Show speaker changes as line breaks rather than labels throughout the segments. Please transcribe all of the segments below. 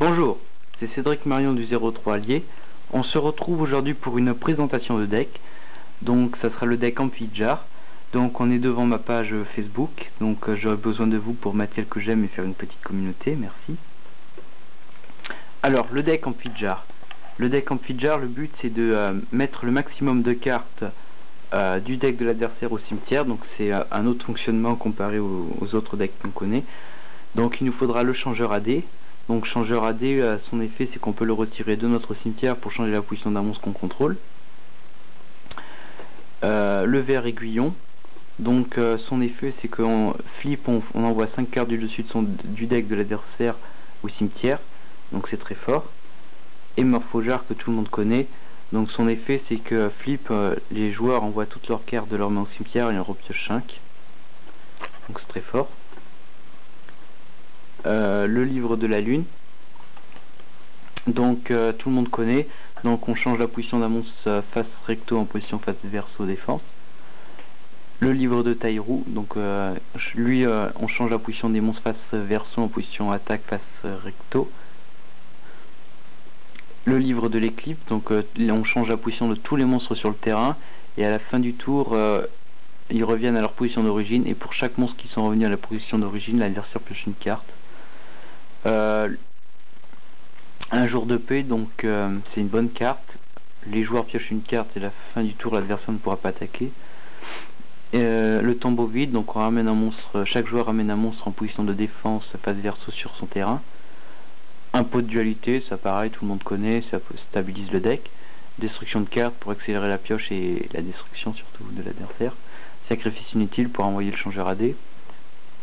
Bonjour, c'est Cédric Marion du 03 Allier. On se retrouve aujourd'hui pour une présentation de deck. Donc ça sera le deck Amphitjar. Donc on est devant ma page Facebook. Donc j'aurai besoin de vous pour mettre quelques j'aime et faire une petite communauté. Merci. Alors le deck Amphitjar. Le deck Amphitjar, le but c'est de mettre le maximum de cartes du deck de l'adversaire au cimetière. Donc c'est un autre fonctionnement comparé aux autres decks qu'on connaît. Donc il nous faudra le changeur AD. Donc changeur AD, son effet c'est qu'on peut le retirer de notre cimetière pour changer la position d'un monstre qu'on contrôle. Le vert aiguillon, donc son effet c'est qu'en flip on envoie 5 cartes du dessus du deck de l'adversaire au cimetière, donc c'est très fort. Et Morphojar que tout le monde connaît, donc son effet c'est que flip les joueurs envoient toutes leurs cartes de leur main au cimetière et en repiochent 5, donc c'est très fort. Le livre de la lune, donc tout le monde connaît, donc on change la position d'un monstre face recto en position face verso défense. Le livre de Taïrou, donc lui on change la position des monstres face verso en position attaque face recto. Le livre de l'éclipse, donc on change la position de tous les monstres sur le terrain et à la fin du tour ils reviennent à leur position d'origine, et pour chaque monstre qui sont revenus à la position d'origine, l'adversaire pioche une carte. Un jour de paix, donc c'est une bonne carte. Les joueurs piochent une carte et à la fin du tour l'adversaire ne pourra pas attaquer. Le tombeau vide, donc on ramène un monstre, chaque joueur ramène un monstre en position de défense face verso sur son terrain. Un pot de dualité, ça pareil, tout le monde connaît, ça stabilise le deck. Destruction de cartes pour accélérer la pioche et la destruction surtout de l'adversaire. Sacrifice inutile pour envoyer le changeur AD.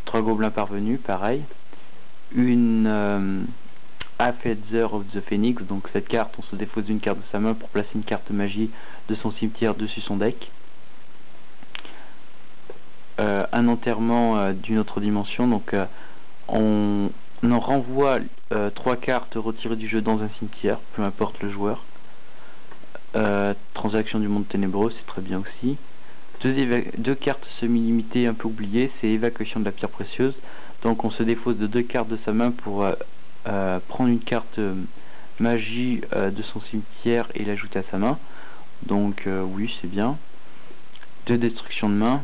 3 gobelins parvenus, pareil. Une Feather of the Phoenix, donc cette carte, on se défausse d'une carte de sa main pour placer une carte magie de son cimetière dessus son deck. Un enterrement d'une autre dimension, donc on en renvoie 3 cartes retirées du jeu dans un cimetière, peu importe le joueur. Transaction du monde ténébreux, c'est très bien aussi. Deux cartes semi-limitées un peu oubliées, c'est évacuation de la pierre précieuse, donc on se défausse de 2 cartes de sa main pour prendre une carte magie de son cimetière et l'ajouter à sa main, donc oui c'est bien. 2 destructions de main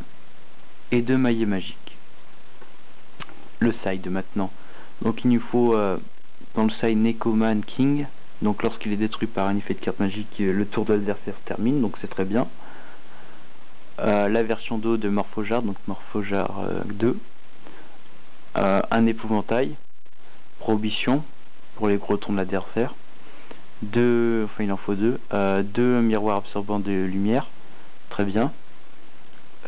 et 2 maillets magiques. Le side maintenant, donc il nous faut dans le side Nekoman King, donc lorsqu'il est détruit par un effet de carte magique le tour de l'adversaire se termine, donc c'est très bien. La version 2 de Morphojar, donc Morphojar 2, un épouvantail, prohibition pour les gros tours de l'adversaire, enfin il en faut 2, 2 miroirs absorbants de lumière, très bien,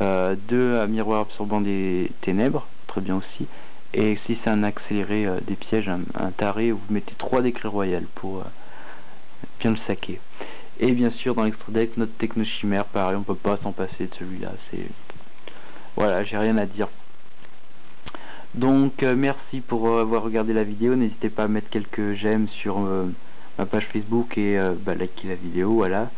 2 miroirs absorbants des ténèbres, très bien aussi, et si c'est un accéléré des pièges, un taré, vous mettez 3 décrets royales pour bien le saquer. Et bien sûr dans l'extra deck notre technochimère, pareil, on peut pas s'en passer de celui-là, c'est voilà, j'ai rien à dire. Donc merci pour avoir regardé la vidéo, n'hésitez pas à mettre quelques j'aime sur ma page Facebook et liker la vidéo, voilà.